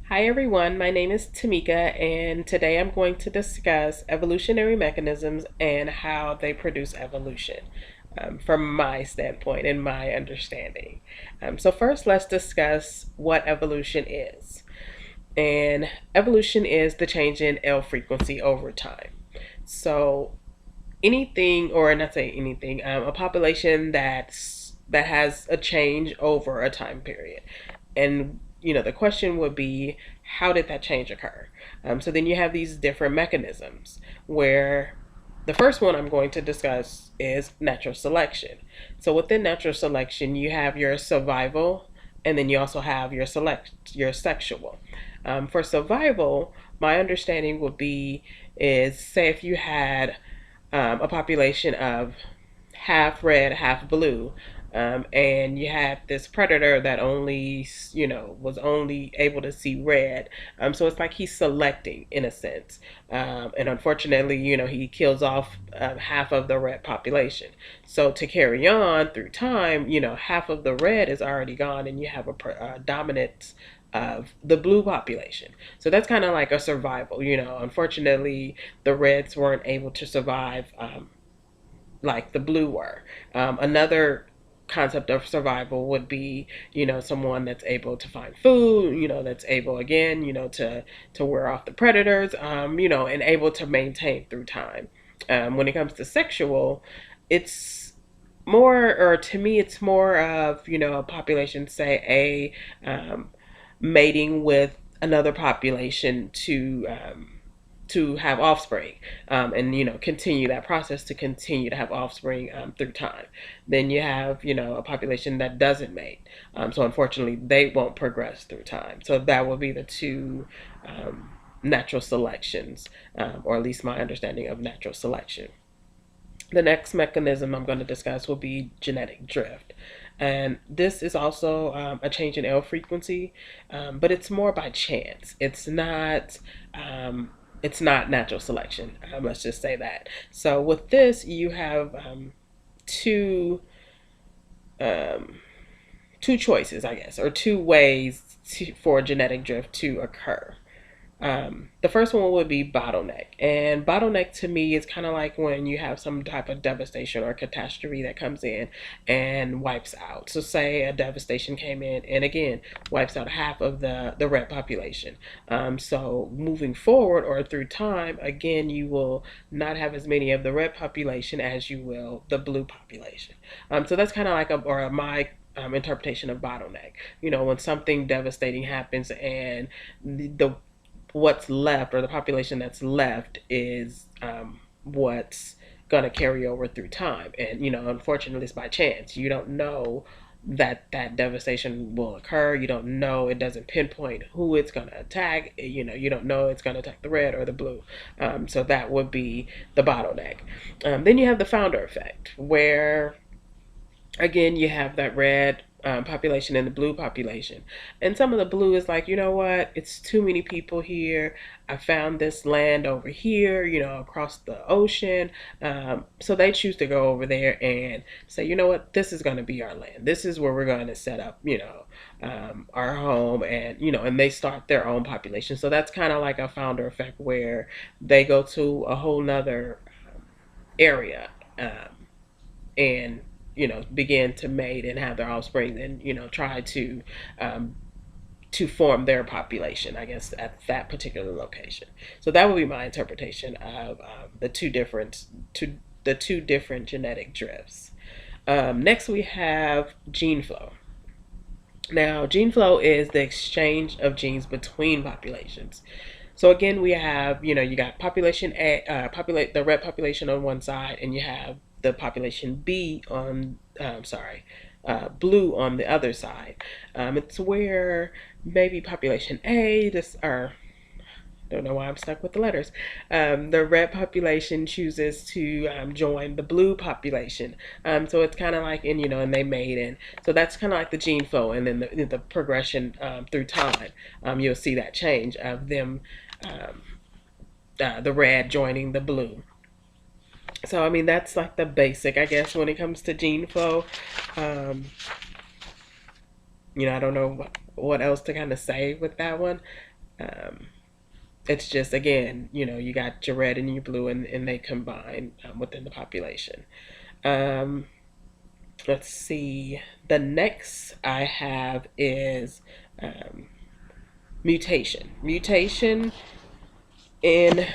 Hi everyone, my name is Tamika, and today I'm going to discuss evolutionary mechanisms and how they produce evolution from my standpoint and my understanding. So, first, let's discuss what evolution is. And evolution is the change in L frequency over time. So, anything, or not say anything, a population that has a change over a time period. And the question would be, how did that change occur? So then you have these different mechanisms where the first one I'm going to discuss is natural selection. So within natural selection, you have your survival, and then you also have your sexual. For survival, my understanding would be is, say if you had a population of half red, half blue, and you had this predator that only, was only able to see red. So it's like he's selecting in a sense. And unfortunately, he kills off half of the red population. So to carry on through time, half of the red is already gone, and you have a dominance of the blue population. So that's kind of like a survival. Unfortunately, the reds weren't able to survive like the blue were. Another concept of survival would be, someone that's able to find food, that's able again, to wear off the predators, and able to maintain through time. When it comes to sexual, it's more, or to me, it's more of, a population, say, mating with another population to have offspring, and continue that process to continue to have offspring through time. Then you have a population that doesn't mate, so unfortunately they won't progress through time. So that will be the two natural selections, or at least my understanding of natural selection. The next mechanism I'm going to discuss will be genetic drift. And this is also a change in L frequency, but it's more by chance. It's not natural selection. Let's just say that. So with this, you have two um, two choices, I guess, or two ways for genetic drift to occur. The first one would be bottleneck. And bottleneck to me is kind of like when you have some type of devastation or catastrophe that comes in and wipes out. So, say a devastation came in and again wipes out half of the red population. So, moving forward or through time, again, you will not have as many of the red population as you will the blue population. So, that's kind of like my interpretation of bottleneck. When something devastating happens and the what's left, or the population that's left, is what's going to carry over through time. And unfortunately, it's by chance. You don't know that devastation will occur. You don't know. It doesn't pinpoint who it's going to attack. You don't know it's going to attack the red or the blue. So that would be the bottleneck. Then you have the founder effect, where again you have that red population and the blue population. And some of the blue is like, you know what, it's too many people here. I found this land over here, across the ocean. So they choose to go over there and say, you know what, this is going to be our land. This is where we're going to set up, our home. And, and they start their own population. So that's kind of like a founder effect, where they go to a whole nother area. And begin to mate and have their offspring, and try to form their population, I guess, at that particular location. So that would be my interpretation of the two different genetic drifts. Next, we have gene flow. Now, gene flow is the exchange of genes between populations. So again, we have, you got population A, populate the red population on one side, and you have the population B on, blue on the other side. It's where maybe population A, or don't know why I'm stuck with the letters. The red population chooses to join the blue population. So it's kind of like, and they mate, and so that's kind of like the gene flow, and then the progression through time. You'll see that change of them, the red joining the blue. So I mean, that's like the basic, I guess, when it comes to gene flow. I don't know what else to kind of say with that one. Um, it's just, again, you got your red and your blue, and they combine within the population. Um, let's see. The next I have is um, mutation. Mutation in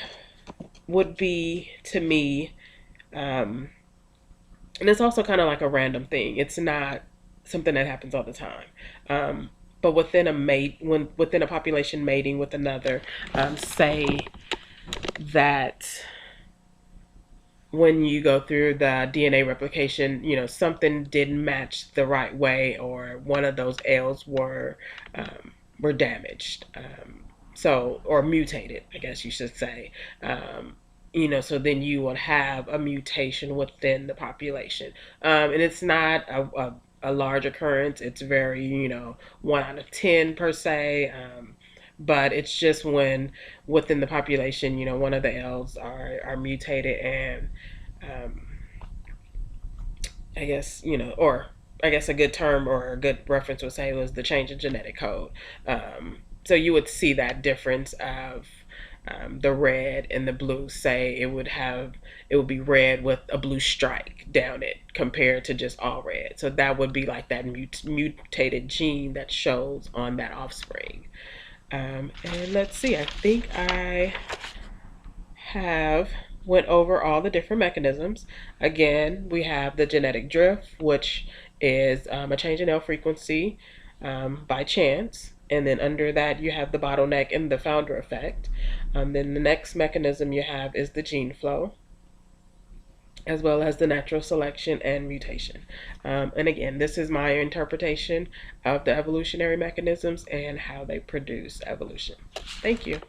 would be to me, um, and it's also kind of like a random thing. It's not something that happens all the time. Um, but within a population mating with another, say that when you go through the DNA replication, something didn't match the right way, or one of those L's were damaged, or mutated, I guess you should say. So then you will have a mutation within the population, and it's not a large occurrence. It's very, 1 out of 10 per se. But it's just when within the population, one of the L's are mutated, and um, I guess, or I guess a good term or a good reference would say was the change in genetic code. So you would see that difference of the red and the blue. Say it would be red with a blue strike down it compared to just all red. So that would be like that mutated gene that shows on that offspring. And let's see, I think I have went over all the different mechanisms. Again, we have the genetic drift, which is a change in L frequency by chance. And then under that, you have the bottleneck and the founder effect. Then the next mechanism you have is the gene flow, as well as the natural selection and mutation. And again, this is my interpretation of the evolutionary mechanisms and how they produce evolution. Thank you.